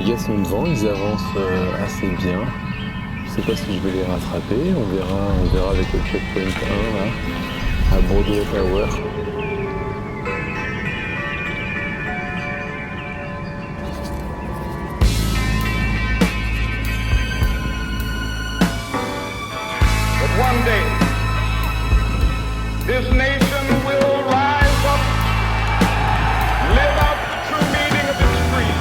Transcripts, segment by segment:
Les gars sont devant, ils avancent assez bien. Je sais pas si je vais les rattraper, on verra avec le checkpoint 1 là, à Broadway Tower. One day, this nation will rise up, live out the true meaning of its creed.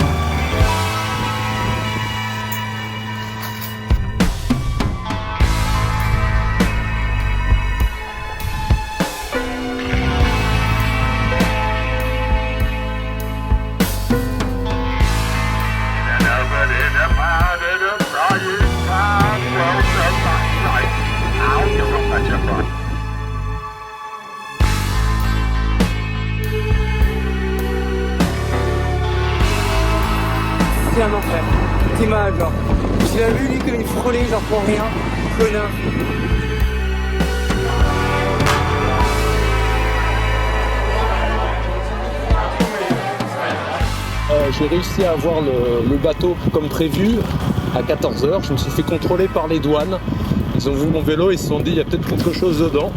C'est un enfer, c'est mal genre. Je l'ai vu lui comme une frôlée genre pour rien, connard. J'ai réussi à avoir le bateau comme prévu à 14h. Je me suis fait contrôler par les douanes. Ils ont vu mon vélo, ils se sont dit il y a peut-être quelque chose dedans.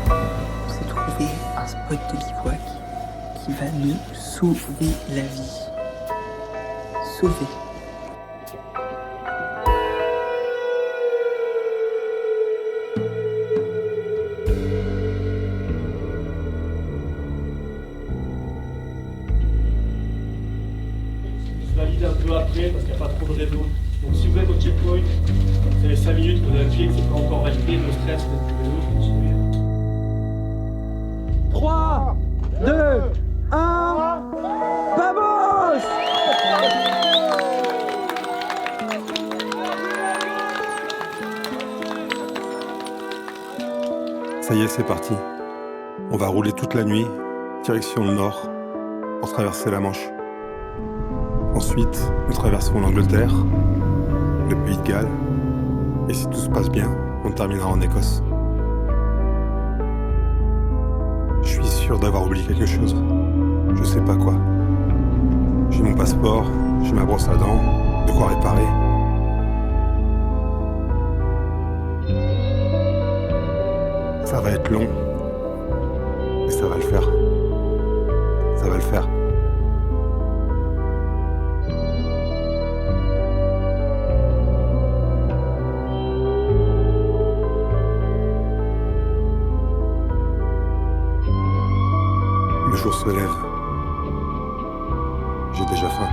On s'est trouvé un spot de bivouac qui va nous sauver la vie. Sauver. Je valide un peu après parce qu'il n'y a pas trop de réseau. Donc si vous êtes au checkpoint, vous avez 5 minutes pour vérifier que c'est pas encore validé, le stress, le vélo, continuez. 3, 2, 1, vamos! Ça y est, c'est parti. On va rouler toute la nuit, direction le nord, pour traverser la Manche. Ensuite, nous traverserons l'Angleterre, le Pays de Galles, et si tout se passe bien, on terminera en Écosse. Je suis sûr d'avoir oublié quelque chose. Je sais pas quoi. J'ai mon passeport, j'ai ma brosse à dents, de quoi réparer. Ça va être long, mais ça va le faire. Ça va le faire. Le jour se lève. J'ai déjà faim.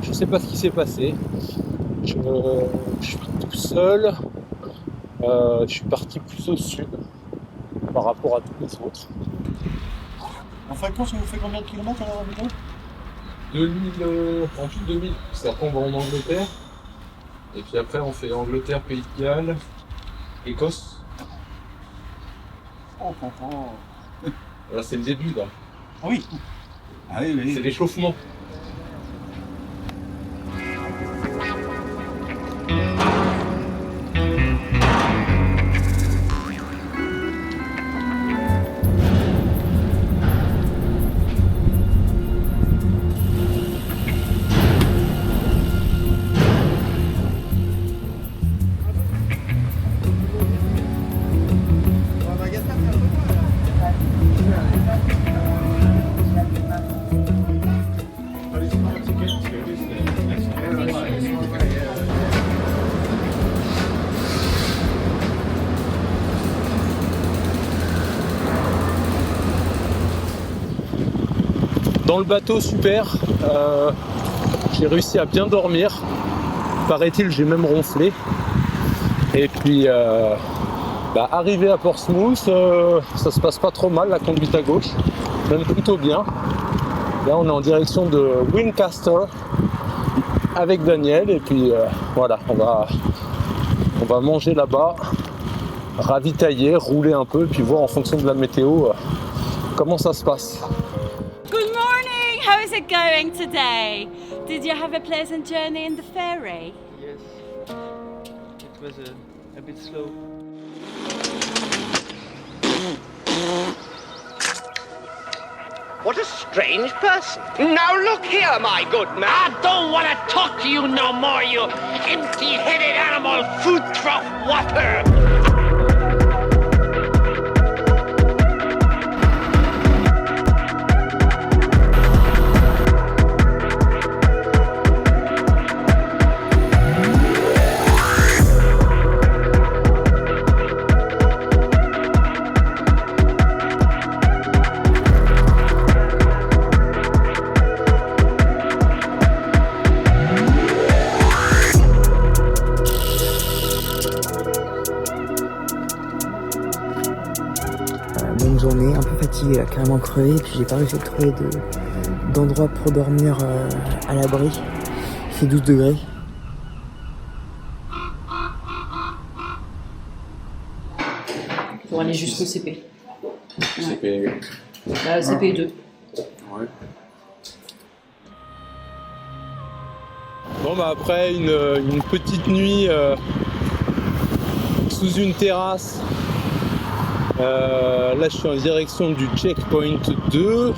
Je sais pas ce qui s'est passé. Je suis tout seul. Je suis parti plus au sud par rapport à tous les autres. En fréquence, on vous fait combien de kilomètres à l'heure à vélo 2000, en tout 2000. C'est après on va en Angleterre. Et puis après on fait Angleterre, Pays de Galles, Écosse. Oh, oh, oh. Là c'est le début là. Ah oui. Ah oui, oui. C'est l'échauffement. Dans le bateau, super. J'ai réussi à bien dormir. Paraît-il, j'ai même ronflé. Et puis, arrivé à Portsmouth, ça se passe pas trop mal, la conduite à gauche. Même plutôt bien. Là, on est en direction de Wincaster avec Daniel. Et puis, voilà, on va manger là-bas, ravitailler, rouler un peu, et puis voir en fonction de la météo comment ça se passe. Good morning! How is it going today? Did you have a pleasant journey in the ferry? Yes, it was a bit slow. What a strange person. Now look here, my good man. I don't want to talk to you no more, you empty-headed animal, food trough whopper. Bonne journée, un peu fatigué, là, carrément crevé, et puis j'ai pas réussi à trouver d'endroit pour dormir à l'abri. Il fait 12 degrés. Pour aller jusqu'au CP. CP. Là, CP2. Ouais. Bon, après une petite nuit sous une terrasse. Là, je suis en direction du checkpoint 2.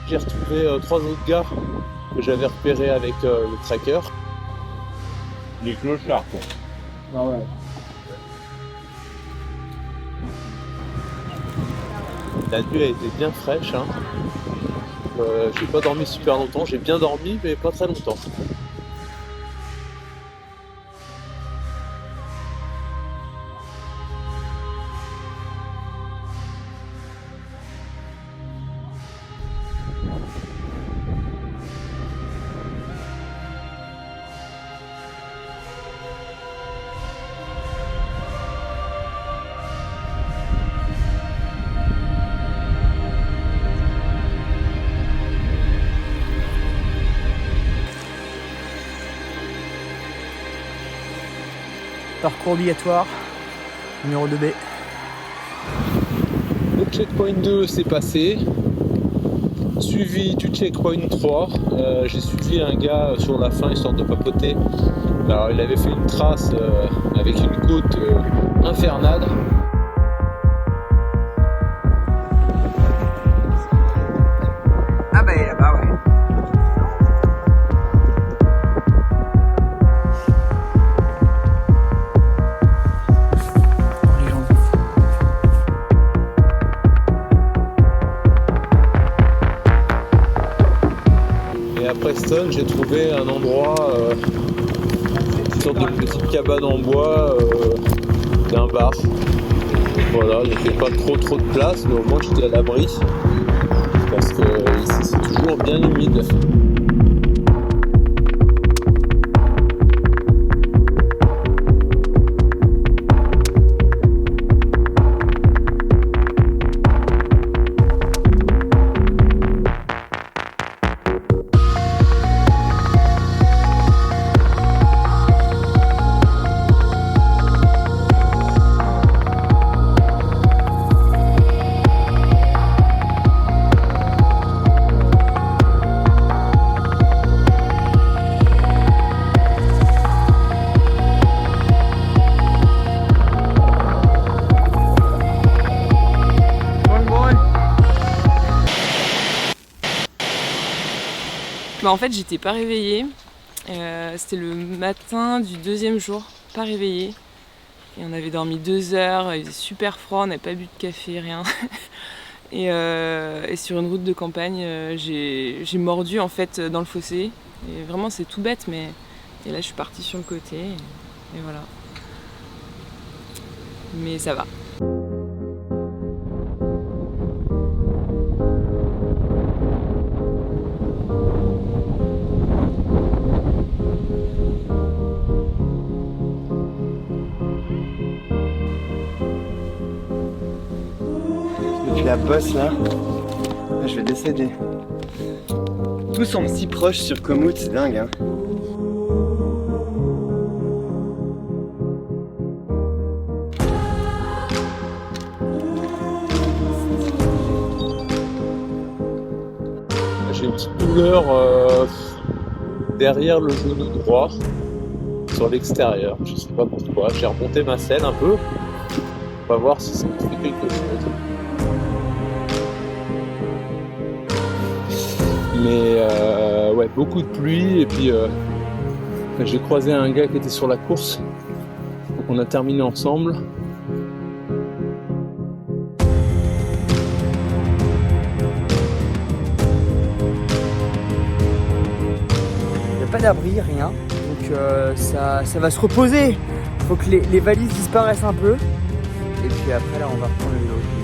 J'ai retrouvé 3 autres gars que j'avais repérés avec le tracker. Les clochards, quoi. Ah ouais. La nuit a été bien fraîche. Hein. J'ai pas dormi super longtemps. J'ai bien dormi, mais pas très longtemps. Parcours obligatoire, numéro 2B. Le checkpoint 2 s'est passé, suivi du checkpoint 3. J'ai suivi un gars sur la fin histoire de papoter. Alors il avait fait une trace avec une côte infernale. Ah bah il est là-bas, ouais. Et à Preston, j'ai trouvé un endroit, une sorte de petite cabane en bois, d'un bar. Voilà, il n'y avait pas trop de place, mais au moins j'étais à l'abri. Parce que ici c'est toujours bien humide. Bah en fait j'étais pas réveillée, c'était le matin du deuxième jour, pas réveillée. Et on avait dormi 2 heures, il faisait super froid, on n'avait pas bu de café, rien. Et sur une route de campagne, j'ai mordu en fait dans le fossé. Et vraiment c'est tout bête, mais et là je suis partie sur le côté et voilà. Mais ça va. Depuis la bosse là, je vais décéder. Tous sont si proches sur Komoot, c'est dingue hein. J'ai une petite douleur derrière le genou droit, sur l'extérieur, je sais pas pourquoi. J'ai remonté ma selle un peu, on va voir si ça me fait quelque chose. Mais ouais, beaucoup de pluie et puis j'ai croisé un gars qui était sur la course, donc on a terminé ensemble. Il n'y a pas d'abri, rien, donc ça va se reposer. Il faut que les valises disparaissent un peu. Et puis après là on va reprendre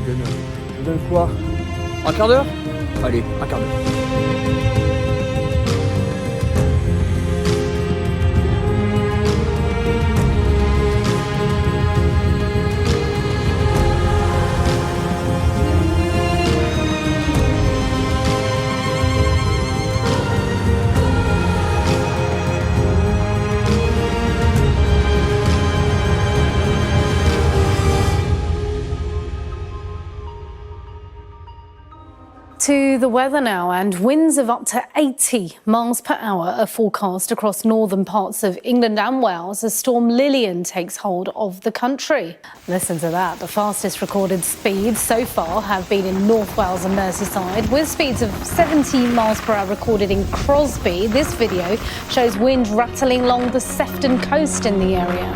le vélo. Je vous donne quoi? Un quart d'heure? Allez, un quart d'heure. To the weather now, and winds of up to 80 miles per hour are forecast across northern parts of England and Wales as Storm Lillian takes hold of the country. Listen to that. The fastest recorded speeds so far have been in North Wales and Merseyside, with speeds of 70 miles per hour recorded in Crosby. This video shows wind rattling along the Sefton coast in the area.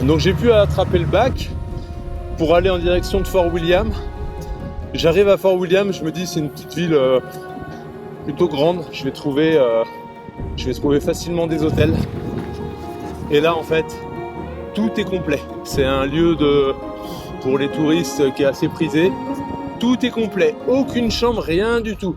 Donc j'ai pu attraper le bac pour aller en direction de Fort William. J'arrive à Fort William, je me dis c'est une petite ville plutôt grande, je vais trouver facilement des hôtels. Et là en fait, tout est complet. C'est un lieu pour les touristes qui est assez prisé. Tout est complet, aucune chambre, rien du tout.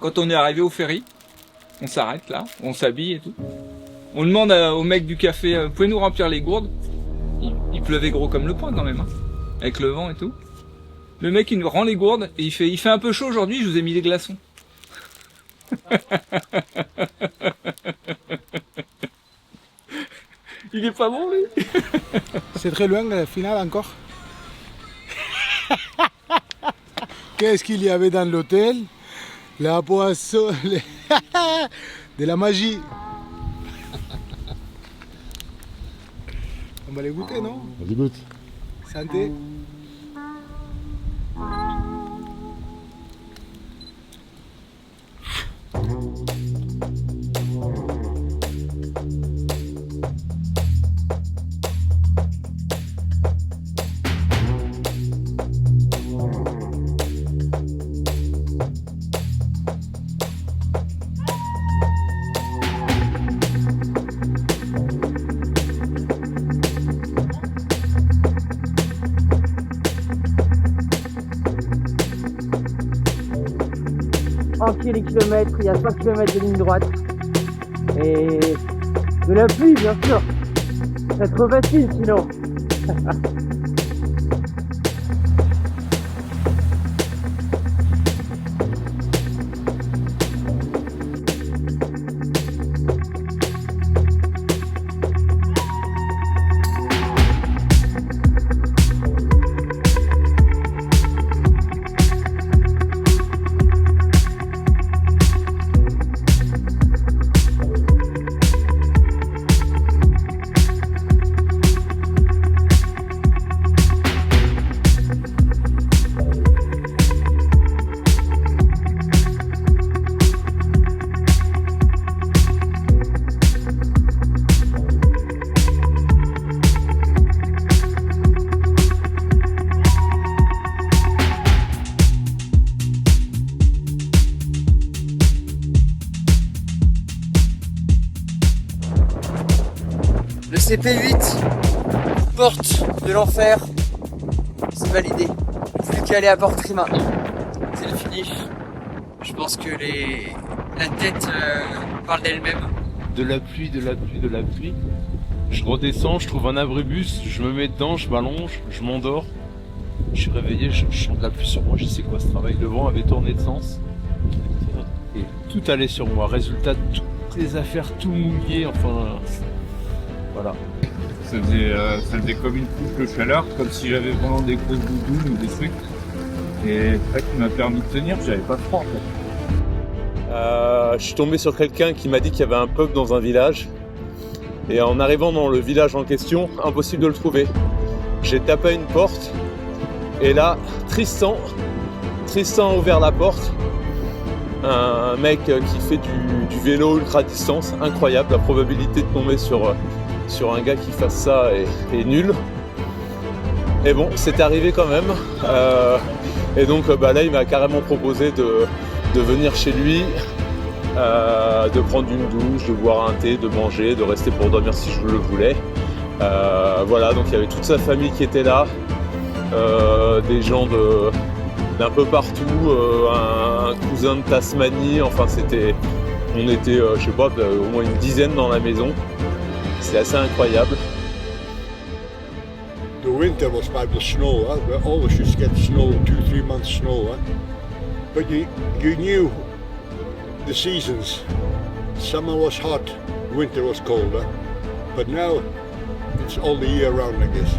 Quand on est arrivé au ferry, on s'arrête là, on s'habille et tout. On demande au mec du café, vous pouvez nous remplir les gourdes? Il pleuvait gros comme le poing quand même, hein, avec le vent et tout. Le mec il nous rend les gourdes et il fait un peu chaud aujourd'hui, je vous ai mis des glaçons. Il est pas bon lui. C'est très loin la finale encore. Qu'est-ce qu'il y avait dans l'hôtel? La poisson, de la magie. On va les goûter, non? Vas-y, goûte. Santé. Les kilomètres, il y a 5 km de ligne droite et de la pluie bien sûr, c'est trop facile sinon. Le CP8, porte de l'enfer, c'est validé. Plus qu'à aller à Porterie maintenant. C'est le finish. Je pense que la tête parle d'elle-même. De la pluie, de la pluie, de la pluie. Je redescends, je trouve un abribus, je me mets dedans, je m'allonge, je m'endors. Je suis réveillé, je sens de la pluie sur moi, je sais quoi ce travail. Le vent avait tourné de sens. Et tout allait sur moi. Résultat, toutes les affaires, tout mouillé, enfin... Voilà. Ça faisait comme une couche de chaleur, comme si j'avais vraiment des grosses doudounes ou des trucs. Et c'est ça qui m'a permis de tenir, j'avais pas froid en fait. Je suis tombé sur quelqu'un qui m'a dit qu'il y avait un pub dans un village. Et en arrivant dans le village en question, impossible de le trouver. J'ai tapé à une porte. Et là, Tristan a ouvert la porte. Un mec qui fait du vélo ultra distance, incroyable. La probabilité de tomber sur un gars qui fasse ça est nulle. Et bon, c'est arrivé quand même. Et donc là, il m'a carrément proposé de venir chez lui, de prendre une douche, de boire un thé, de manger, de rester pour dormir si je le voulais. Voilà, donc il y avait toute sa famille qui était là, des gens d'un peu partout, un cousin de Tasmanie, enfin on était, je sais pas, au moins une dizaine dans la maison. C'est assez incroyable. The winter was about the snow, huh? We always used to get snow, 2-3 months snow, huh? But you knew the seasons. Summer was hot, winter was cold, huh? But now it's all the year round, I guess.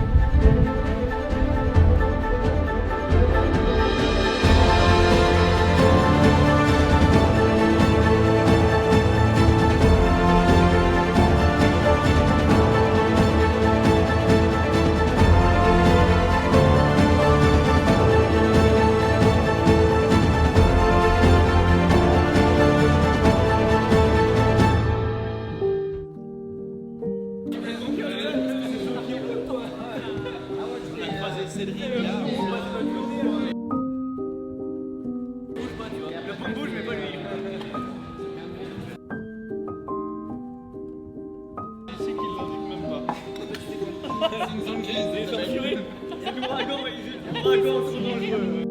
C'est une zone grise, c'est l'ouragan, c'est l'ouragan trop dangereux.